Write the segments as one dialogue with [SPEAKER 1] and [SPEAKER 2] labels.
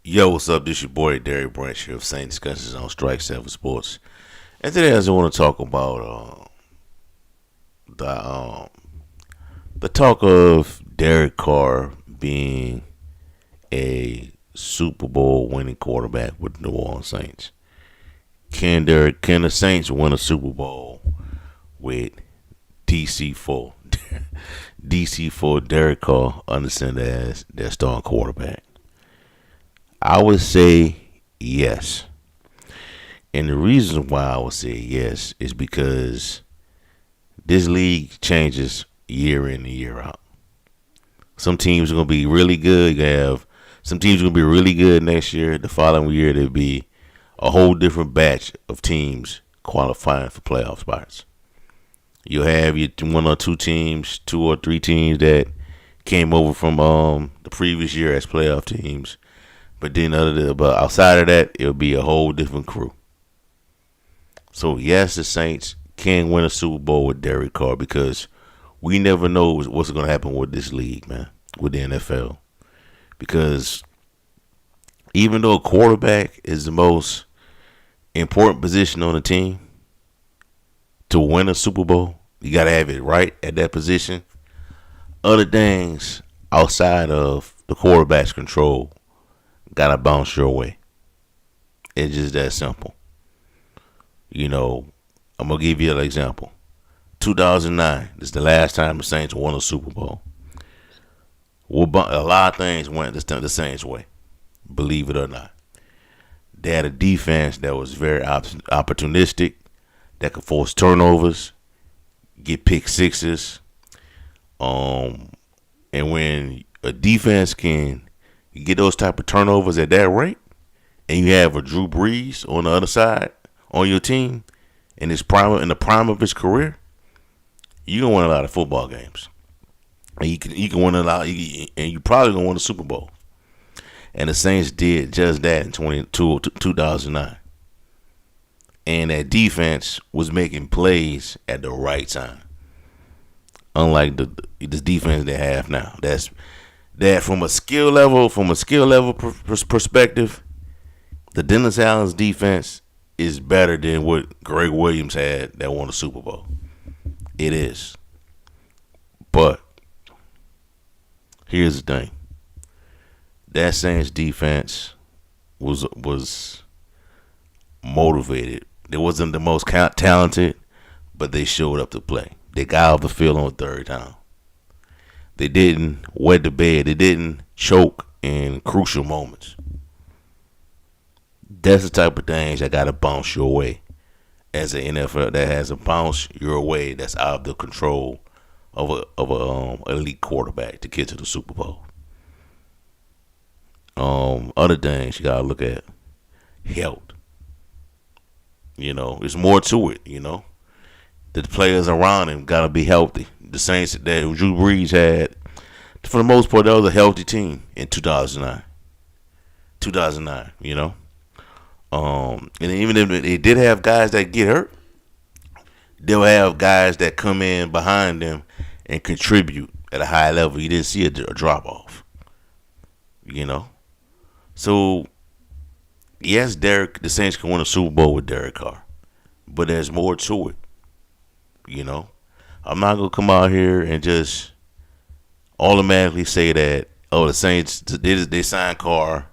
[SPEAKER 1] Yo, what's up? This your boy Derek Branch here of Saint Discussions on Strike 7 Sports. And today I just want to talk about the the talk of Derek Carr being a Super Bowl winning quarterback with the New Orleans Saints. Can the Saints win a Super Bowl with DC4? DC4 Derek Carr understand as their starting quarterback. I would say yes. And the reason why I would say yes is because this league changes year in and year out. Some teams are going to be really good. You have some teams are going to be really good next year. The following year, there'll be a whole different batch of teams qualifying for playoff spots. You'll have your one or two teams, two or three teams that came over from the previous year as playoff teams. But then but outside of that, it'll be a whole different crew. So yes, the Saints can win a Super Bowl with Derek Carr because we never know what's going to happen with this league, man, with the NFL. Because even though quarterback is the most important position on the team, to win a Super Bowl, you got to have it right at that position. Other things outside of the quarterback's control gotta bounce your way. It's just that simple. You know, I'm gonna give you an example. 2009 this is the last time the Saints won a Super Bowl. A lot of things went the Saints' way, believe it or not. They had a defense that was very opportunistic, that could force turnovers, get pick sixes. And when a defense can get those type of turnovers at that rate, and you have a Drew Brees on the other side on your team in the prime of his career, you can win a lot of football games, and you can win a lot, and you probably gonna win a Super Bowl. And the Saints did just that in 2009, and that defense was making plays at the right time, unlike the defense they have now. That from a skill level perspective, the Dennis Allen's defense is better than what Greg Williams had that won the Super Bowl. It is. But here's the thing. That Saints defense was motivated. They wasn't the most talented, but they showed up to play. They got off the field on third down. They didn't wet the bed. They didn't choke in crucial moments. That's the type of things that got to bounce your way as an NFL that has to bounce your way that's out of the control of a elite quarterback to get to the Super Bowl. Other things you got to look at, health. You know, there's more to it, you know. The players around him got to be healthy. The Saints that Drew Brees had, for the most part, that was a healthy team in 2009. You know. And even if they did have guys that get hurt, they'll have guys that come in behind them and contribute at a high level. You didn't see a drop off. You know. So, yes, the Saints can win a Super Bowl with Derek Carr, but there's more to it. You know. I'm not going to come out here and just automatically say that, the Saints, they signed Carr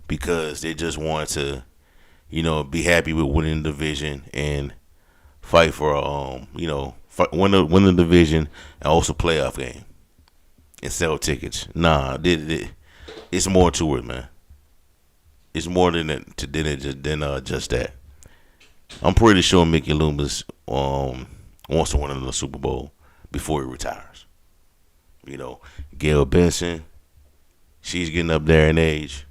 [SPEAKER 1] because they just want to, be happy with winning the division and fight for, win the division and also playoff game and sell tickets. Nah, it's more to it, man. It's more than just that. I'm pretty sure Mickey Loomis wants to win another Super Bowl before he retires. You know, Gail Benson, she's getting up there in age.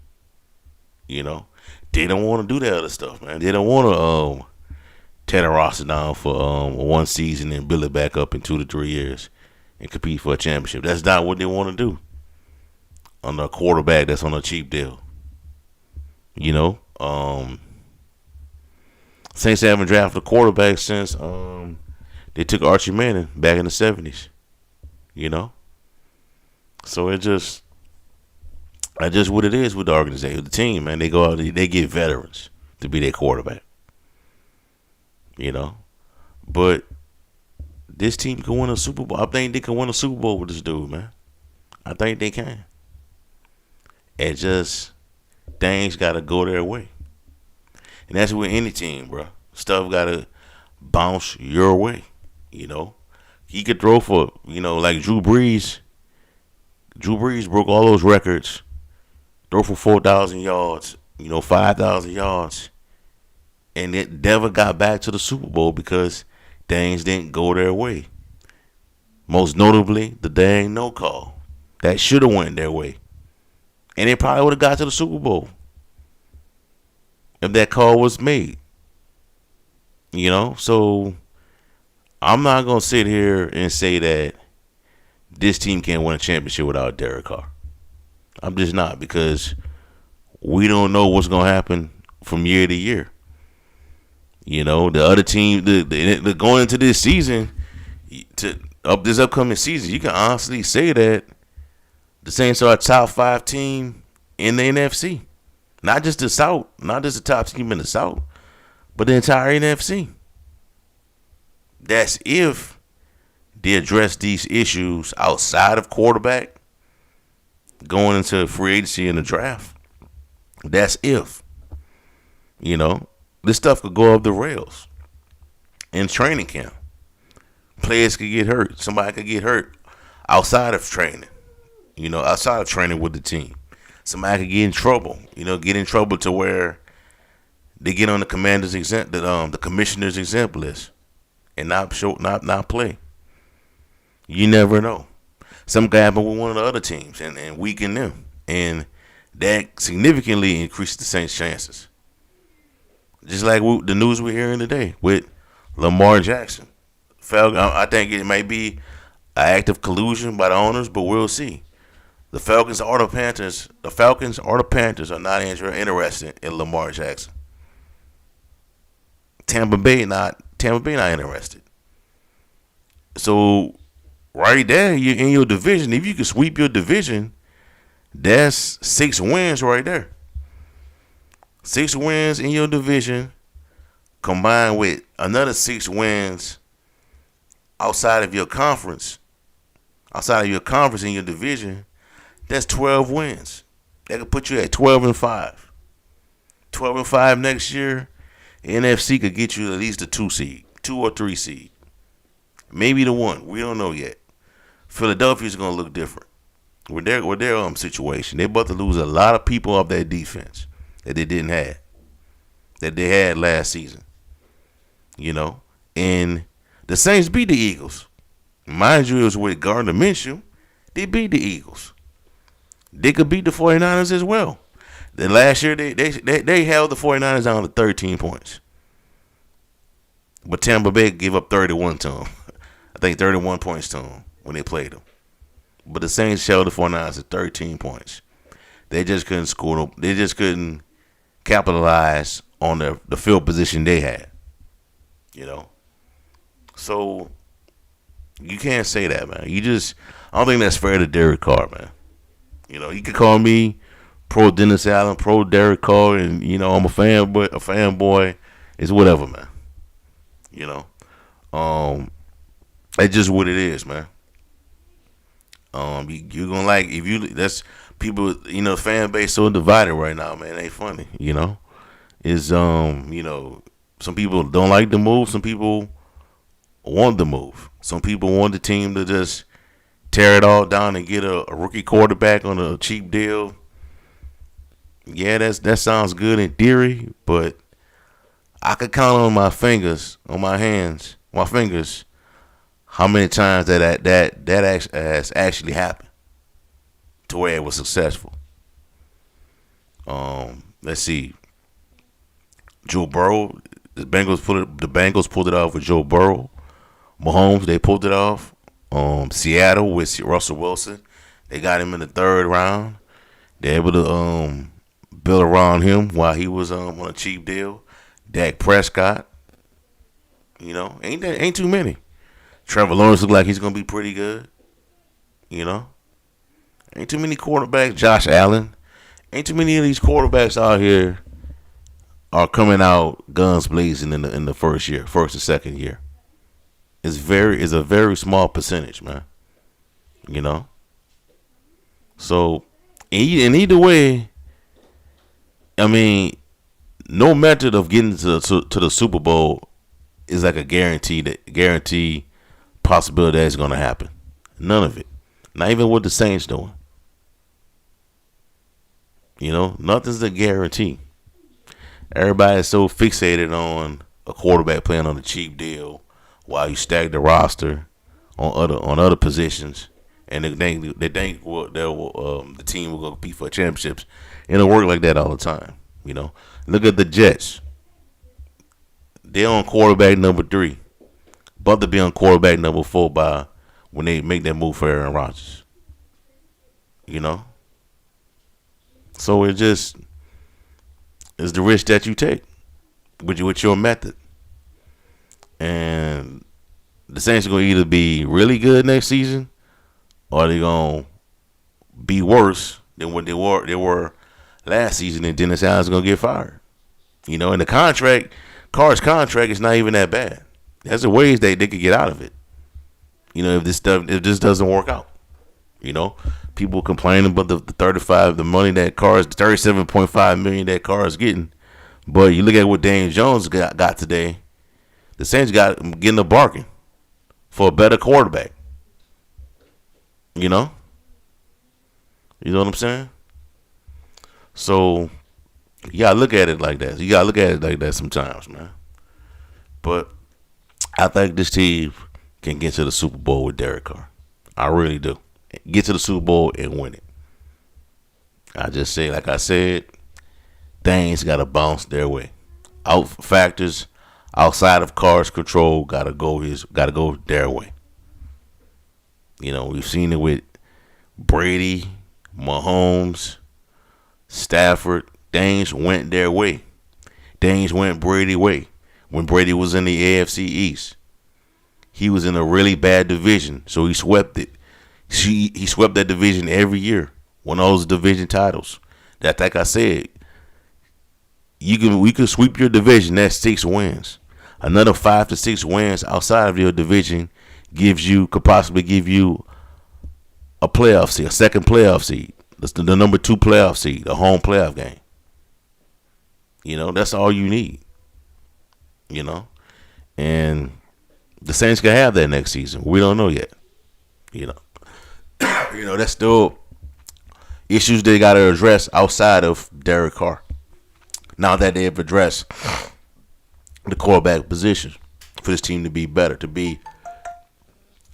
[SPEAKER 1] You know, they don't want to do that other stuff, man. They don't want to tear the roster down for one season and build it back up in 2 to 3 years and compete for a championship. That's not what they want to do on a quarterback that's on a cheap deal. You know, Saints haven't drafted a quarterback since they took Archie Manning back in the 70s. You know, so That's just what it is with the organization, the team, man. They go out, they get veterans to be their quarterback, you know. But this team can win a Super Bowl. I think they can win a Super Bowl with this dude, man. I think they can. It just things gotta go their way, and that's with any team, bro. Stuff gotta bounce your way, you know. He could throw for, like Drew Brees. Drew Brees broke all those records. Throw for 4,000 yards, 5,000 yards, and it never got back to the Super Bowl because things didn't go their way. Most notably, the dang no call that should have went their way, and they probably would have got to the Super Bowl if that call was made. So I'm not gonna sit here and say that this team can't win a championship without Derek Carr. I'm just not, because we don't know what's gonna happen from year to year. The other team, the going into this season, this upcoming season, you can honestly say that the Saints are a top 5 team in the NFC. Not just the South, not just the top team in the South, but the entire NFC. That's if they address these issues outside of quarterback going into free agency and the draft. That's if. This stuff could go off the rails in training camp. Players could get hurt. Somebody could get hurt outside of training. Outside of training with the team. Somebody could get in trouble. Get in trouble to where they get on the commander's the commissioner's exempt list and not play. You never know. Something could happen with one of the other teams and weaken them, and that significantly increases the Saints' chances. Just like the news we're hearing today with Lamar Jackson. I think it might be an act of collusion by the owners, but we'll see. The Falcons or the Panthers are not interested in Lamar Jackson. Tampa Bay not interested. So right there, you're in your division. If you can sweep your division, that's 6 wins right there. 6 wins in your division, combined with another 6 wins outside of your conference in your division, that's 12 wins. That could put you at 12-5. 12-5 next year, the NFC could get you at least a 2 or 3 seed. Maybe the 1. We don't know yet. Philadelphia's gonna look different with their situation. They're about to lose a lot of people off their defense that they had last season. And the Saints beat the Eagles. Mind you, it was with Gardner Minshew. They beat the Eagles. They could beat the 49ers as well. Then last year, they held the 49ers down to 13 points. But Tampa Bay gave up 31 to them. I think 31 points to them when they played them. But the Saints held the 49ers at 13 points. They just couldn't score them. They just couldn't capitalize on the field position they had. So you can't say that, man. I don't think that's fair to Derek Carr, man. He could call me pro Dennis Allen, pro Derek Carr, and I'm a fanboy. It's whatever, man. That's just what it is, man. You're gonna that's people. Fan base so divided right now, man. It ain't funny. It's some people don't like the move. Some people want the move. Some people want the team to just tear it all down and get a rookie quarterback on a cheap deal. Yeah, that sounds good in theory, but I could count on my fingers, how many times that has actually happened to where it was successful. Let's see. Joe Burrow, the Bengals pulled it off with Joe Burrow. Mahomes, they pulled it off. Seattle with Russell Wilson, they got him in the 3rd round. They're able to build around him while he was on a cheap deal. Dak Prescott, ain't too many. Trevor Lawrence look like he's gonna be pretty good. Ain't too many quarterbacks. Josh Allen, Ain't too many of these quarterbacks out here are coming out guns blazing in the first or second year. It's a very small percentage, man. You know. So, in either way, I mean, no method of getting to the Super Bowl is like a guarantee possibility that it's gonna happen. None of it. Not even what the Saints doing. You know, nothing's a guarantee. Everybody is so fixated on a quarterback playing on a cheap deal while you stack the roster on other positions, and they think the team will go compete for championships, and it'll work like that all the time. You know, look at the Jets. They're on quarterback number 3, but to be on quarterback number 4 by when they make that move for Aaron Rodgers. You know, so it's the risk that you take with your method, and the Saints are gonna either be really good next season, or they're gonna be worse than what they were last season, and Dennis Allen's gonna get fired. You know, and the contract, Carr's contract is not even that bad. There's a ways they could get out of it. You know, if this doesn't work out. You know, people complaining about the money that Carr's $37.5 million that Carr is getting, but you look at what Daniel Jones got today. The Saints got getting a bargain for a better quarterback. You know what I'm saying? So you gotta look at it like that. You gotta look at it like that sometimes, man. But I think this team can get to the Super Bowl with Derek Carr. I really do. Get to the Super Bowl and win it. I just say, like I said, things gotta bounce their way. Factors outside of Carr's control gotta go their way. You know, we've seen it with Brady, Mahomes, Stafford. Things went their way. Things went Brady's way. When Brady was in the AFC East, he was in a really bad division, so he swept it. He swept that division every year. Won all those division titles. That, like I said, we could sweep your division. That's 6 wins. Another 5 to 6 wins outside of your division could possibly give you a playoff seed, a second playoff seed. That's the number 2 playoff seed, a home playoff game. You know, that's all you need. You know, and the Saints can have that next season. We don't know yet. You know, that's still issues they got to address outside of Derek Carr. Now that they have addressed the quarterback position for this team to be better, to be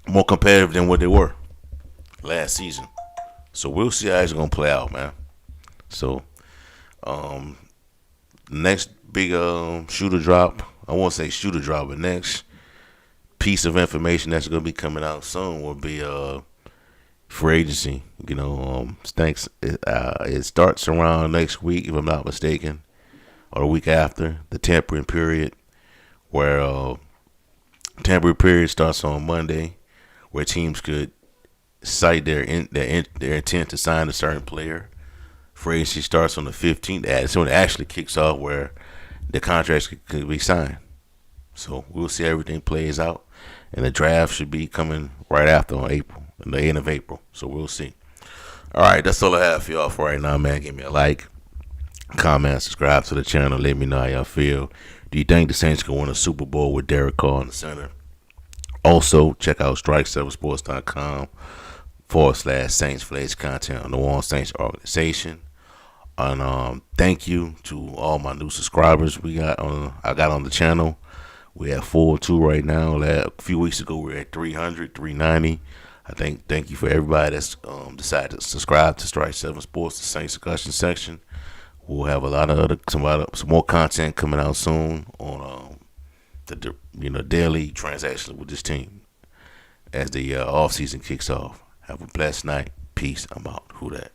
[SPEAKER 1] more competitive than what they were last season. So we'll see how it's going to play out, man. So, next big shooter drop, I won't say shooter drop, but next piece of information that's going to be coming out soon will be free agency. You know, it starts around next week, if I'm not mistaken, or the week after, the tampering period, where tampering period starts on Monday, where teams could cite their intent to sign a certain player. Free agency starts on the 15th. That's when it actually kicks off, where the contracts could be signed. So we'll see how everything plays out, and the draft should be coming right after on the end of April. So we'll see. All right, that's all I have for y'all for right now, man. Give me a like, comment, subscribe to the channel. Let me know how y'all feel. Do you think the Saints can win a Super Bowl with Derek Carr in the center? Also, check out strike7sports.com/Saints for latest content on the One Saints organization. And thank you to all my new subscribers I got on the channel. We have 402 right now. A few weeks ago we were at 300, 390. Thank you for everybody that's decided to subscribe to Strike 7 Sports, the Saints discussion section. We'll have a lot of some more content coming out soon on the daily transactions with this team as the off season kicks off. Have a blessed night. Peace. I'm out. Who that?